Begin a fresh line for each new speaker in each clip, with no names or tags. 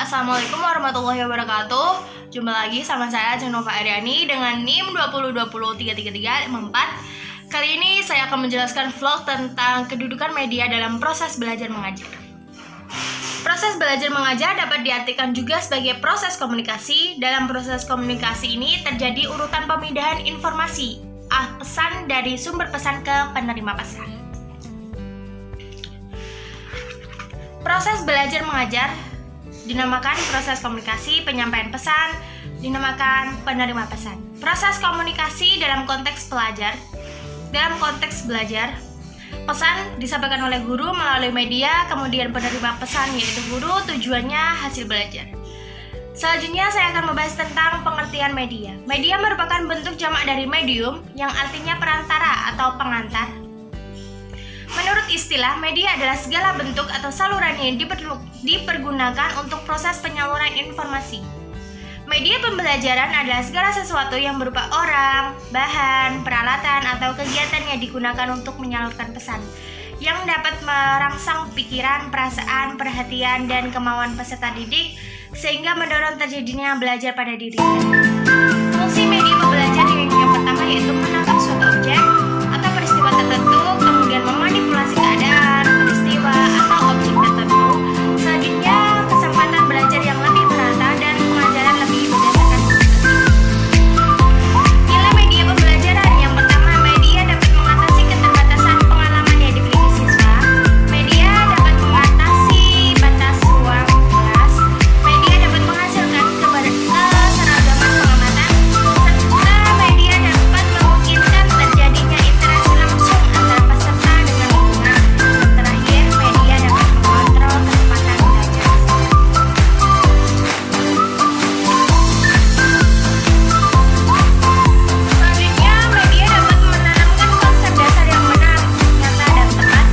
Assalamualaikum warahmatullahi wabarakatuh. Jumpa lagi sama saya Cenova Aryani dengan NIM 2020-33354. Kali ini saya akan menjelaskan vlog tentang kedudukan media dalam proses belajar mengajar. Proses belajar mengajar dapat diartikan juga sebagai proses komunikasi. Dalam proses komunikasi ini terjadi urutan pemindahan informasi, pesan dari sumber pesan ke penerima pesan. Proses belajar mengajar dinamakan proses komunikasi, penyampaian pesan dinamakan penerima pesan. Proses komunikasi dalam konteks pelajar, dalam konteks belajar, pesan disampaikan oleh guru melalui media, kemudian penerima pesan yaitu guru, tujuannya hasil belajar. Selanjutnya saya akan membahas tentang pengertian media. Media merupakan bentuk jamak dari medium yang artinya perantara atau pengantar. Menurut istilah, media adalah segala bentuk atau saluran yang dipergunakan untuk proses penyaluran informasi. Media pembelajaran adalah segala sesuatu yang berupa orang, bahan, peralatan, atau kegiatan yang digunakan untuk menyalurkan pesan, yang dapat merangsang pikiran, perasaan, perhatian, dan kemauan peserta didik, sehingga mendorong terjadinya belajar pada dirinya. Fungsi media pembelajaran yang pertama yaitu menangkap suatu objek atau peristiwa tertentu, kemudian memanipulasi keadaan, peristiwa, atau objek tertentu. Selanjutnya, kesempatan belajar yang lebih merata dan pengajaran lebih berdasarkan nilai media pembelajaran. Yang pertama, media dapat mengatasi keterbatasan pengalaman yang dimiliki siswa. Media dapat mengatasi batas ruang kelas. Media dapat menghasilkan keseragaman pengamatan, serta media dapat memungkinkan terjadinya interaksi langsung antara peserta dengan lingkungan. Terakhir, media dapat mengontrol kecepatan belajar. Selanjutnya, media dapat menanamkan konsep dasar yang benar, nyata, dan tepat.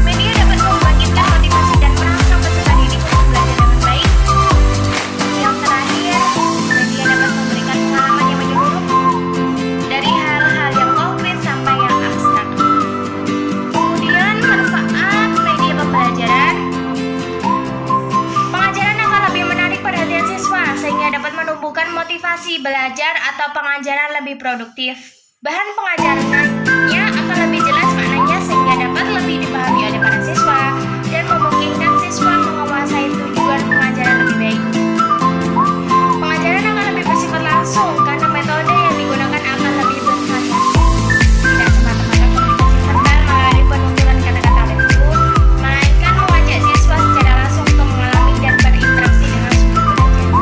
Media dapat membangkitkan motivasi dan merangsang peserta didik untuk belajar dengan baik. Yang terakhir, media dapat memberikan pengalaman yang menyeluruh, dari hal-hal yang konkret sampai yang abstrak. Kemudian, manfaat media pembelajaran. Pengajaran akan lebih menarik perhatian siswa, sehingga dapat menumbuhkan motivasi belajar atau pengajaran lebih produktif. Bahan pengajarannya akan lebih jelas maknanya, sehingga dapat lebih dipahami oleh para siswa, dan memungkinkan siswa menguasai tujuan pengajaran lebih baik. Pengajaran akan lebih bersifat langsung, karena metode yang digunakan akan lebih bervariasi. Tidak semata-mata komunikasi verbal melalui penuturan kata-kata oleh guru, melainkan mengajak siswa secara langsung untuk mengalami dan berinteraksi dengan sumber belajar.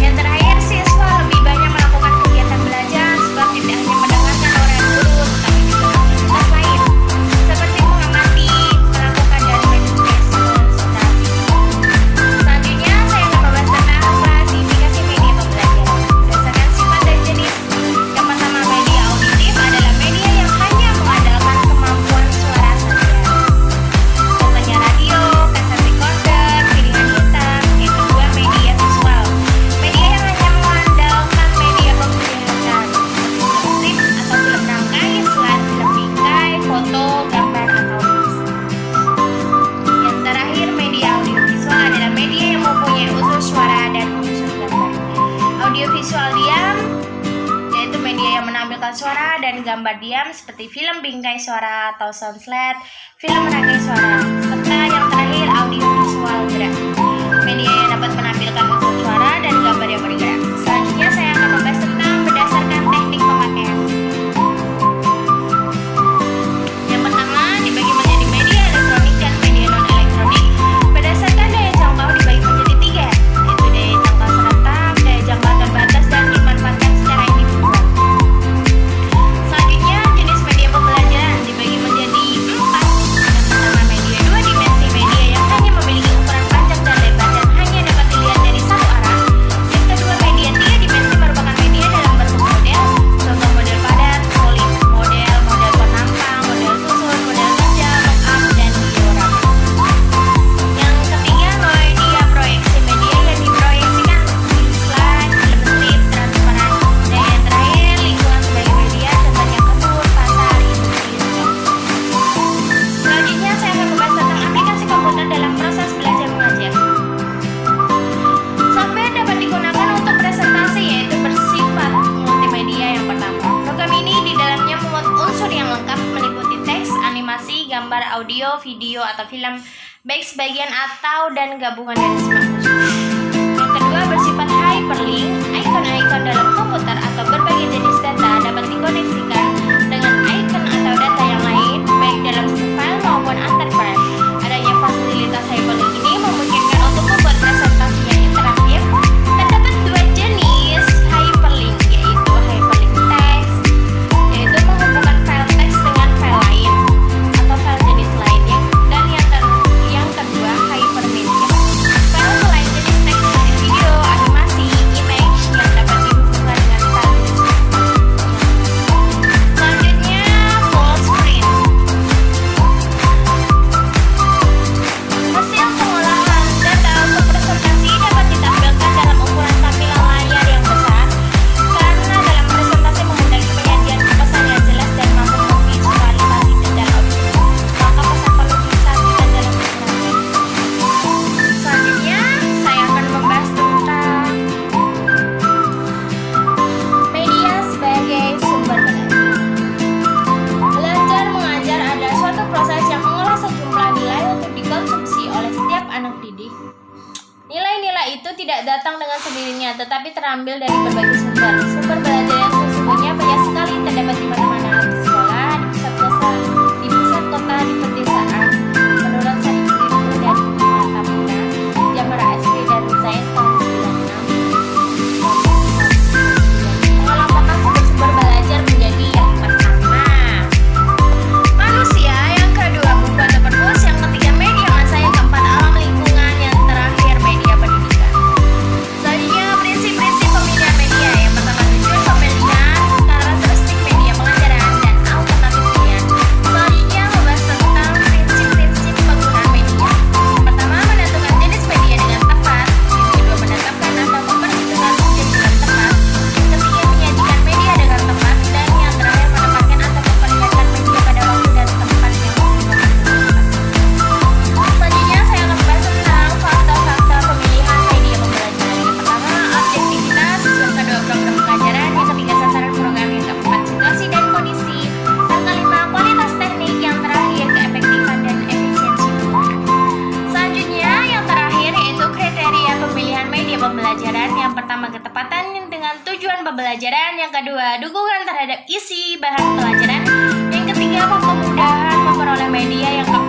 Yang terakhir, siswa lebih banyak melakukan kegiatan belajar, sebab tidak hanya mendengarkan arahan guru, tetapi juga aktivitas lain, seperti mengamati, melakukan dan menulis, serta selanjutnya saya akan membahas tentang klasifikasi media pembelajaran berdasarkan sifat dan jenis. Yang pertama, media auditif adalah media yang hanya mengandalkan kemampuan suara saja. Contohnya radio, kaset recorder, piringan hitam. Yang kedua, media visual, media yang hanya mengandalkan media penglihatan seperti klip atau film rangkai, slide, film bingkai, foto, gambar, atau tulis. Yang terakhir, media audiovisual adalah media yang mempunyai unsur suara dan unsur gambar. Audiovisual diam yaitu media yang menampilkan suara dan gambar diam seperti film bingkai suara atau sound slide, film rangkai suara. Serta yang terakhir, audiovisual gerak, media yang dapat menampilkan unsur suara dan gambar yang bergerak. Selanjutnya saya akan membahas tentang berdasarkan teknik pemakaian. Yang pertama, dibagi menjadi media elektronik dan media non-elektronik. Berdasarkan daya jangkau dibagi menjadi 3, yaitu daya jangkau serentak, daya jangkau terbatas, dan dimanfaatkan secara individual. Selanjutnya, jenis media pembelajaran dibagi menjadi 4. Yang pertama, media 2 dimensi, media yang hanya memiliki video atau film, baik sebagian atau dan gabungan dari simak khusus. Yang kedua bersifat hyperlink, ikon-ikon dalam komputer atau berbagai jenis data dapat dikoneksikan dengan ikon atau data yang lain, baik dalam satu file maupun antar file. Adanya fasilitas hyperlink ini memungkinkan untuk membuat presentasi yang interaktif. Terdapat dua jenis hyperlink, yaitu hyperlink text, yaitu menghubungkan file teks dengan file lain atau file jenis lain, dan yang kedua hypermedia, file selain jenis teks seperti video, animasi, image yang dapat dihubungkan dengan file jenis lain. Selanjutnya full screen. Hasil pengolahan data untuk presentasi dapat ditampilkan dalam ukuran tampilan layar yang besar, karena dalam presentasi memudahkan penyajian pesan yang jelas dan mampu memvisualisasi detail objek, maka pesan perlu disajikan dalam ukuran. Selanjutnya saya akan membahas tentang media sebagai sumber belajar. Belajar mengajar adalah suatu proses yang mengolah sejumlah nilai untuk dikonsumsi oleh setiap anak didik. Nilai-nilai itu tidak datang dengan sendirinya, tetapi terambil dari berbagai sumber. Sumber belajar yang sesungguhnya banyak sekali, terdapat di mana-mana, di sekolah, di pusat kota, di pedesaan. Menurut Sari Keliru dan Mata Muda, Jamara SD dan Zain tahun 96. Mengelompokkan sumber-sumber belajar menjadi yang pertama manusia, yang kedua buku atau perpus, yang ketiga media massa, yang keempat alam lingkungan, yang terakhir media pendidikan. Selanjutnya prinsip-prinsip pemilihan media. Yang pertama tujuan pemilihan, karakteristik media pengajaran, dan alternatif pilihan. Selanjutnya membahas tentang prinsip-prinsip penggunaan media. Yang pertama menentukan jenis media dengan tepat. Yang kedua menetapkan atau memperhitungkan subjek dengan tepat. Yang ketiga menyajikan media dengan tepat, dan yang terakhir menempatkan atau memperlihatkan media pada waktu dan tempat yang tepat. Selanjutnya saya akan membahas tentang faktor-faktor pemilihan media pembelajaran. Yang pertama objektivitas, yang kedua program pengajaran, yang ketiga sasaran program, yang keempat situasi dan kondisi, yang kelima kualitas teknik, yang terakhir keefektifan dan efisiensi penggunaan. Selanjutnya yang terakhir yaitu kriteria pemilihan media pembelajaran. Yang pertama ketepatan dengan tujuan pembelajaran, yang kedua dukungan terhadap isi bahan pelajaran, yang ketiga kemudahan memperoleh media, yang keempat